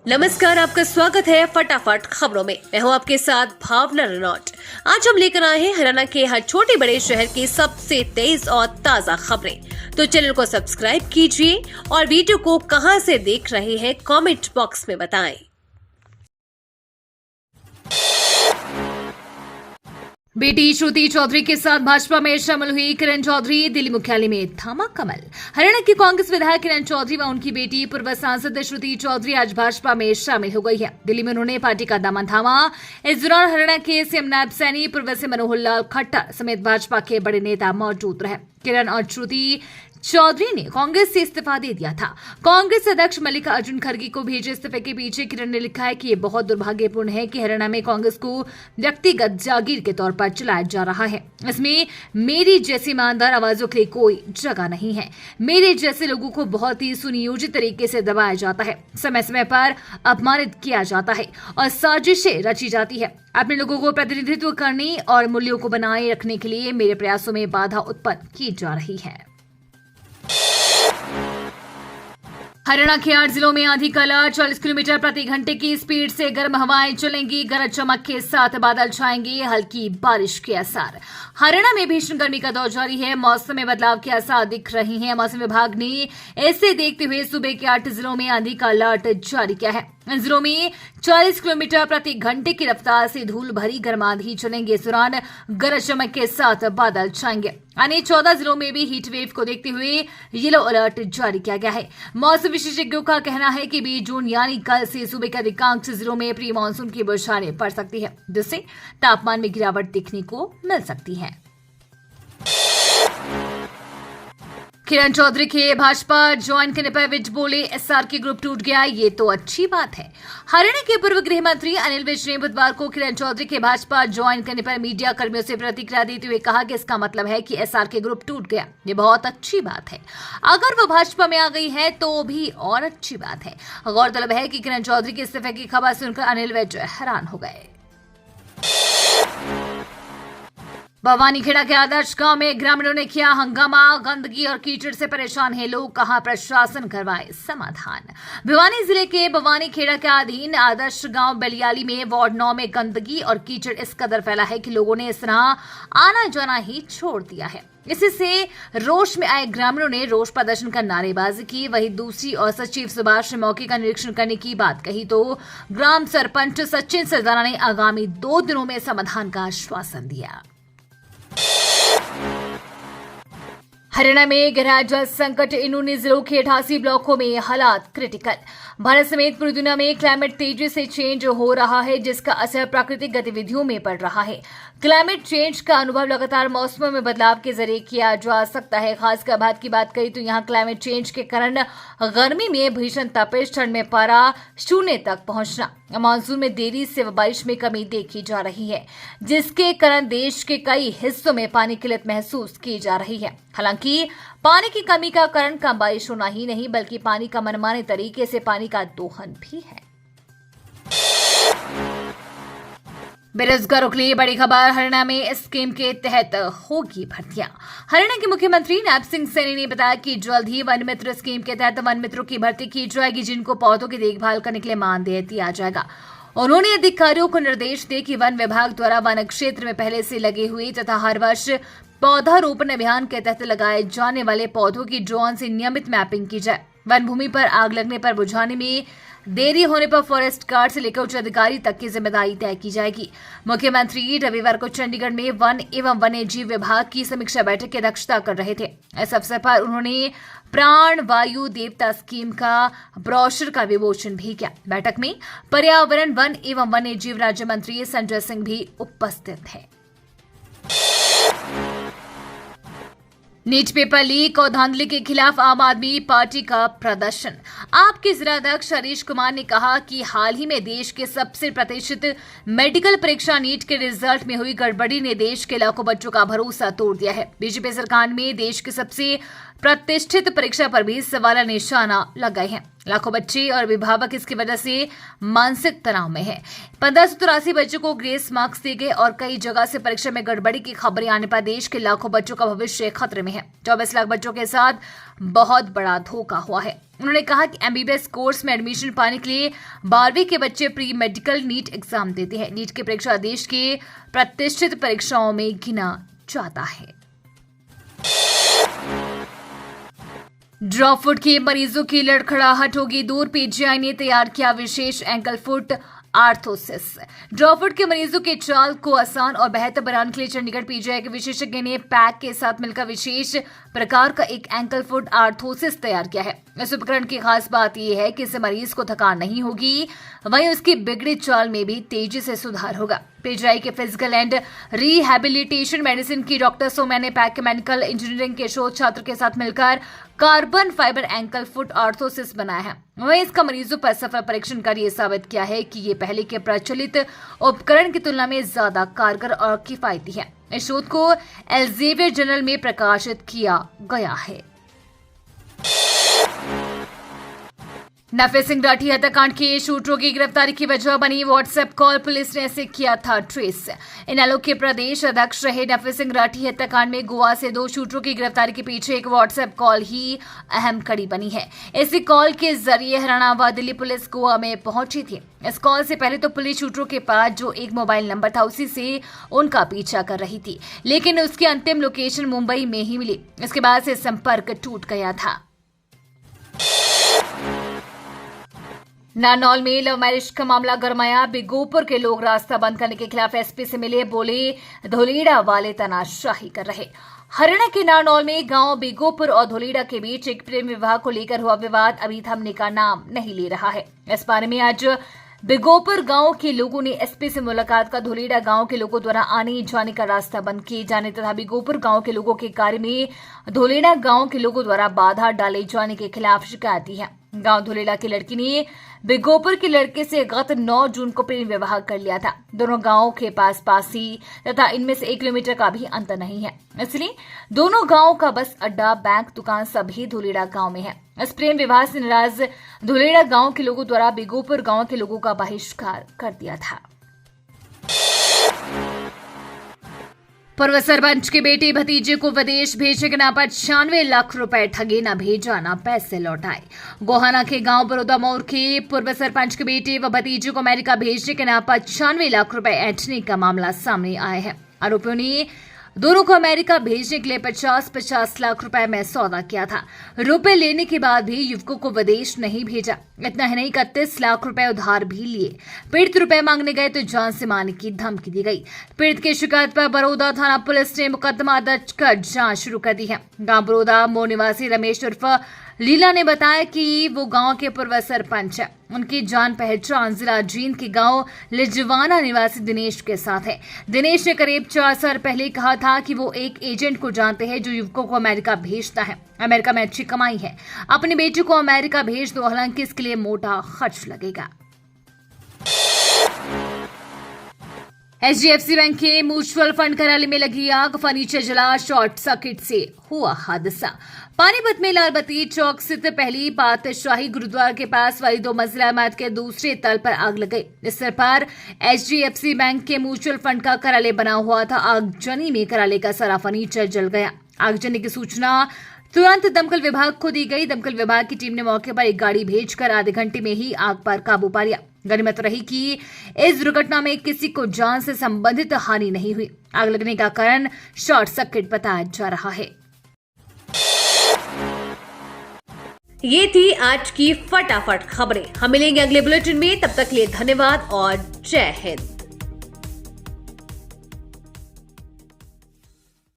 नमस्कार, आपका स्वागत है फटाफट खबरों में। मैं हूं आपके साथ भावना रनौट। आज हम लेकर आए हैं हरियाणा के हर छोटे बड़े शहर की सबसे तेज और ताजा खबरें। तो चैनल को सब्सक्राइब कीजिए और वीडियो को कहां से देख रहे हैं कमेंट बॉक्स में बताएं। बेटी श्रुति चौधरी के साथ भाजपा में शामिल हुई किरण चौधरी, दिल्ली मुख्यालय में थामा कमल। हरियाणा की कांग्रेस विधायक किरण चौधरी व उनकी बेटी पूर्व सांसद श्रुति चौधरी आज भाजपा में शामिल हो गई है। दिल्ली में उन्होंने पार्टी का दामन थामा। इस दौरान हरियाणा के सीएम नायब सैनी, पूर्व से मनोहर लाल खट्टर समेत भाजपा के बड़े नेता मौजूद रहे। किरण और श्रुति चौधरी ने कांग्रेस से इस्तीफा दे दिया था। कांग्रेस अध्यक्ष मल्लिकार्जुन खड़गे को भेजे इस्तीफे के पीछे किरण ने लिखा है कि ये बहुत दुर्भाग्यपूर्ण है कि हरियाणा में कांग्रेस को व्यक्तिगत जागीर के तौर पर चलाया जा रहा है। इसमें मेरी जैसी ईमानदार आवाजों के लिए कोई जगह नहीं है। मेरे जैसे लोगों को बहुत ही सुनियोजित तरीके से दबाया जाता है, समय समय पर अपमानित किया जाता है और साजिशें रची जाती है। अपने लोगों को प्रतिनिधित्व करने और मूल्यों को बनाए रखने के लिए मेरे प्रयासों में बाधा उत्पन्न की जा रही है। हरियाणा के 8 जिलों में आंधी का अलर्ट। 40 किलोमीटर प्रति घंटे की स्पीड से गर्म हवाएं चलेंगी। गरज चमक के साथ बादल छाएंगे। हल्की बारिश के आसार। हरियाणा में भीषण गर्मी का दौर जारी है। मौसम में बदलाव के आसार दिख रहे हैं। मौसम विभाग ने इसे देखते हुए सूबे के 8 जिलों में आंधी का अलर्ट जारी किया है। इन जिलों में 40 किलोमीटर प्रति घंटे की रफ्तार से धूल भरी गर्म आंधी चलेंगे। इस दौरान गरज चमक के साथ बादल छाएंगे। अन्य 14 जिलों में भी हीट वेव को देखते हुए येलो अलर्ट जारी किया गया है। मौसम विशेषज्ञों का कहना है कि 20 जून यानी कल से सूबे के अधिकांश जिलों में प्री मानसून की बौछारें पड़ सकती है, जिससे तापमान में गिरावट देखने को मिल सकती है। किरण चौधरी के भाजपा ज्वाइन करने पर विज बोले, एसआर के ग्रुप टूट गया, ये तो अच्छी बात है। हरियाणा के पूर्व गृह मंत्री अनिल विज ने बुधवार को किरण चौधरी के भाजपा ज्वाइन करने पर मीडिया कर्मियों से प्रतिक्रिया देते हुए कहा कि इसका मतलब है कि एसआर के ग्रुप टूट गया, ये बहुत अच्छी बात है। अगर वो भाजपा में आ गई है तो भी और अच्छी बात है। गौरतलब है कि किरण चौधरी के इस्तीफे की खबर सुनकर अनिल विज हैरान हो गए। भवानीखेड़ा के आदर्श गांव में ग्रामीणों ने किया हंगामा। गंदगी और कीचड़ से परेशान हैं लोग, कहा प्रशासन करवाए समाधान। भिवानी जिले के भवानीखेड़ा के अधीन आदर्श गांव बलियाली में वार्ड 9 में गंदगी और कीचड़ इस कदर फैला है कि लोगों ने इस तरह आना जाना ही छोड़ दिया है। इससे रोष में आए ग्रामीणों ने रोष प्रदर्शन कर नारेबाजी की। वहीं दूसरी ओर सचिव सुभाष ने मौके का निरीक्षण करने की बात कही तो ग्राम सरपंच सचिन सरदाना ने आगामी 2 दिनों में समाधान का आश्वासन दिया। हरियाणा में गहरा जल संकट। इन 19 जिलों के 88 ब्लॉकों में हालात क्रिटिकल। भारत समेत पूरी दुनिया में क्लाइमेट तेजी से चेंज हो रहा है, जिसका असर प्राकृतिक गतिविधियों में पड़ रहा है। क्लाइमेट चेंज का अनुभव लगातार मौसमों में बदलाव के जरिए किया जा सकता है। खासकर भारत की बात करें तो यहाँ क्लाइमेट चेंज के कारण गर्मी में भीषण तपिश, ठंड में पारा 0 तक पहुंचना, मानसून में देरी से बारिश में कमी देखी जा रही है, जिसके कारण देश के कई हिस्सों में पानी की किल्लत महसूस की जा रही है। हालांकि पानी की कमी का कारण कम बारिश होना ही नहीं, बल्कि पानी का मनमाने तरीके से पानी का दोहन भी है। बेरोजगारों के लिए बड़ी खबर। हरियाणा में इस स्कीम के तहत होगी भर्तियां। हरियाणा के मुख्यमंत्री नायब सिंह सैनी ने बताया कि जल्द ही वन मित्र स्कीम के तहत वन मित्रों की भर्ती की जाएगी, जिनको पौधों की देखभाल करने के लिए मानदेय दिया जाएगा। उन्होंने अधिकारियों को निर्देश दिए कि वन विभाग द्वारा वन क्षेत्र में पहले से लगे हुए तथा हर वर्ष पौधारोपण अभियान के तहत लगाए जाने वाले पौधों की ड्रोन से नियमित मैपिंग की जाए। वन भूमि पर आग लगने पर बुझाने में देरी होने पर फॉरेस्ट गार्ड से लेकर उच्च अधिकारी तक की जिम्मेदारी तय की जाएगी। मुख्यमंत्री रविवार को चंडीगढ़ में वन एवं वन्य जीव विभाग की समीक्षा बैठक की अध्यक्षता कर रहे थे। इस अवसर पर उन्होंने प्राण वायु देवता स्कीम का ब्रोशर का विमोचन भी किया। बैठक में पर्यावरण, वन एवं वन्य जीव राज्य मंत्री संजय सिंह भी उपस्थित थे। नीट पेपर लीक और धांधली के खिलाफ आम आदमी पार्टी का प्रदर्शन। आप के जिलाध्यक्ष हरीश कुमार ने कहा कि हाल ही में देश के सबसे प्रतिष्ठित मेडिकल परीक्षा नीट के रिजल्ट में हुई गड़बड़ी ने देश के लाखों बच्चों का भरोसा तोड़ दिया है। बीजेपी सरकार में देश के सबसे प्रतिष्ठित परीक्षा पर भी सवाल निशाना लग गए हैं। लाखों बच्चे और अभिभावक इसकी वजह से मानसिक तनाव में हैं। 1583 बच्चों को ग्रेस मार्क्स दिए गए और कई जगह से परीक्षा में गड़बड़ी की खबरें आने पर देश के लाखों बच्चों का भविष्य खतरे में है। 24 लाख बच्चों के साथ बहुत बड़ा धोखा हुआ है। उन्होंने कहा कि एमबीबीएस कोर्स में एडमिशन पाने के लिए 12वीं के बच्चे प्री मेडिकल नीट एग्जाम देते हैं। नीट की परीक्षा देश के प्रतिष्ठित परीक्षाओं में गिना जाता है। ड्रॉप फुट के मरीजों की लड़खड़ाहट होगी दूर। पीजीआई ने तैयार किया विशेष ankle foot arthrosis. Drop foot के मरीजों के चाल को आसान और बेहतर बनाने के लिए चंडीगढ़ पीजीआई के विशेषज्ञ ने पैक के साथ मिलकर विशेष प्रकार का एक एंकल फुट आर्थोसिस तैयार किया है। इस उपकरण की खास बात यह है कि इससे मरीज को थकान नहीं होगी, वहीं उसकी बिगड़ी चाल में भी तेजी से सुधार होगा। पीजीआई के फिजिकल एंड रिहैबिलिटेशन मेडिसिन की डॉक्टर सोम्या ने पैक केमिकल इंजीनियरिंग के शोध छात्र के साथ मिलकर carbon fibre ankle foot arthrosis बनाया है। वहीं इसका मरीजों पर सफल परीक्षण कर ये साबित किया है कि ये पहले के प्रचलित उपकरण की तुलना में ज्यादा कारगर और किफायती है। इस शोध को एल्सेवियर जर्नल में प्रकाशित किया गया है। नफे सिंह राठी हत्याकांड के शूटरों की गिरफ्तारी की वजह बनी व्हाट्सएप कॉल, पुलिस ने ऐसे किया था ट्रेस। इनेलो के प्रदेश अध्यक्ष रहे नफे सिंह राठी हत्याकांड में गोवा से 2 शूटरों की गिरफ्तारी के पीछे एक व्हाट्सएप कॉल ही अहम कड़ी बनी है। इसी कॉल के जरिए हरियाणा व दिल्ली पुलिस गोवा में पहुंची थी। इस कॉल से पहले तो पुलिस शूटरों के पास जो एक मोबाइल नंबर था उसी से उनका पीछा कर रही थी, लेकिन उसकी अंतिम लोकेशन मुंबई में ही मिली। इसके बाद से संपर्क टूट गया था। नारनौल में लव मैरिज का मामला गरमाया। बिगोपुर के लोग रास्ता बंद करने के खिलाफ एसपी से मिले, बोले धोलेड़ा वाले तनाशाही कर रहे। हरियाणा के नारनौल में गांव बिगोपुर और धोलेड़ा के बीच एक प्रेम विवाह को लेकर हुआ विवाद अभी थमने का नाम नहीं ले रहा है। इस बारे में आज बिगोपुर गांव के लोगों ने एसपी से मुलाकात कर धोलेड़ा गांव के लोगों द्वारा आने जाने का रास्ता बंद किए जाने तथा बिगोपुर गांव के लोगों के कार्य में धोलेड़ा गांव के लोगों द्वारा बाधा डाले जाने के खिलाफ शिकायत दी है। गांव धोलेड़ा की लड़की ने बिगोपुर के लड़के से गत 9 जून को प्रेम विवाह कर लिया था। दोनों गांवों के पास ही तथा इनमें से 1 किलोमीटर का भी अंतर नहीं है, इसलिए दोनों गांवों का बस अड्डा, बैंक, दुकान सभी धोलेड़ा गांव में है। इस प्रेम विवाह से नाराज धोलेड़ा गांव के लोगों द्वारा बिगोपुर गांव के लोगों का बहिष्कार कर दिया था। पूर्व सरपंच के बेटे भतीजे को विदेश भेजने के नाम पर 96 लाख रुपए ठगे, न भेजा न पैसे लौटाए। गोहाना के गांव बड़ौदा मोड़ के पूर्व सरपंच के बेटे व भतीजे को अमेरिका भेजने के नाम पर 96 लाख रुपए ऐंठने का मामला सामने आया है। आरोपियों ने दोनों को अमेरिका भेजने के लिए 50-50 लाख रुपए में सौदा किया था। रुपए लेने के बाद भी युवकों को विदेश नहीं भेजा। इतना ही नहीं, 31 लाख रुपए उधार भी लिए। पीड़ित रुपए मांगने गए तो जान से मारने की धमकी दी गई। पीड़ित की शिकायत पर बड़ौदा थाना पुलिस ने मुकदमा दर्ज कर जांच शुरू कर दी है। गांव बड़ौदा मोड़ निवासी रमेश उर्फ लीला ने बताया कि वो गांव के पूर्व सरपंच है। उनकी जान पहचान जिला जींद के गांव लिजवाना निवासी दिनेश के साथ है। दिनेश ने करीब 4 साल पहले कहा था कि वो एक एजेंट को जानते हैं जो युवकों को अमेरिका भेजता है। अमेरिका में अच्छी कमाई है, अपनी बेटी को अमेरिका भेज दो, हालांकि इसके लिए मोटा खर्च लगेगा। एचडीएफसी बैंक के म्यूचुअल फंड कार्यालय में लगी आग, फर्नीचर जला, शॉर्ट सर्किट से हुआ हादसा। पानीपत में लाल बत्ती चौक स्थित पहली पातशाही गुरुद्वारा के पास वाली 2 मंजिला इमारत के दूसरे तल पर आग लग गई। इस स्तर पर एचडीएफसी बैंक के म्यूचुअल फंड का कार्यालय बना हुआ था। आगजनी में कार्यालय का सारा फर्नीचर जल गया। आगजनी की सूचना तुरंत दमकल विभाग को दी गई। दमकल विभाग की टीम ने मौके पर एक गाड़ी भेजकर आधे घंटे में ही आग पर काबू पा लिया। गनीमत रही कि इस दुर्घटना में किसी को जान से संबंधित हानि नहीं हुई। आग लगने का कारण शॉर्ट सर्किट बताया जा रहा है। ये थी आज की फटाफट खबरें। हम मिलेंगे अगले बुलेटिन में, तब तक के लिए धन्यवाद और जय हिंद।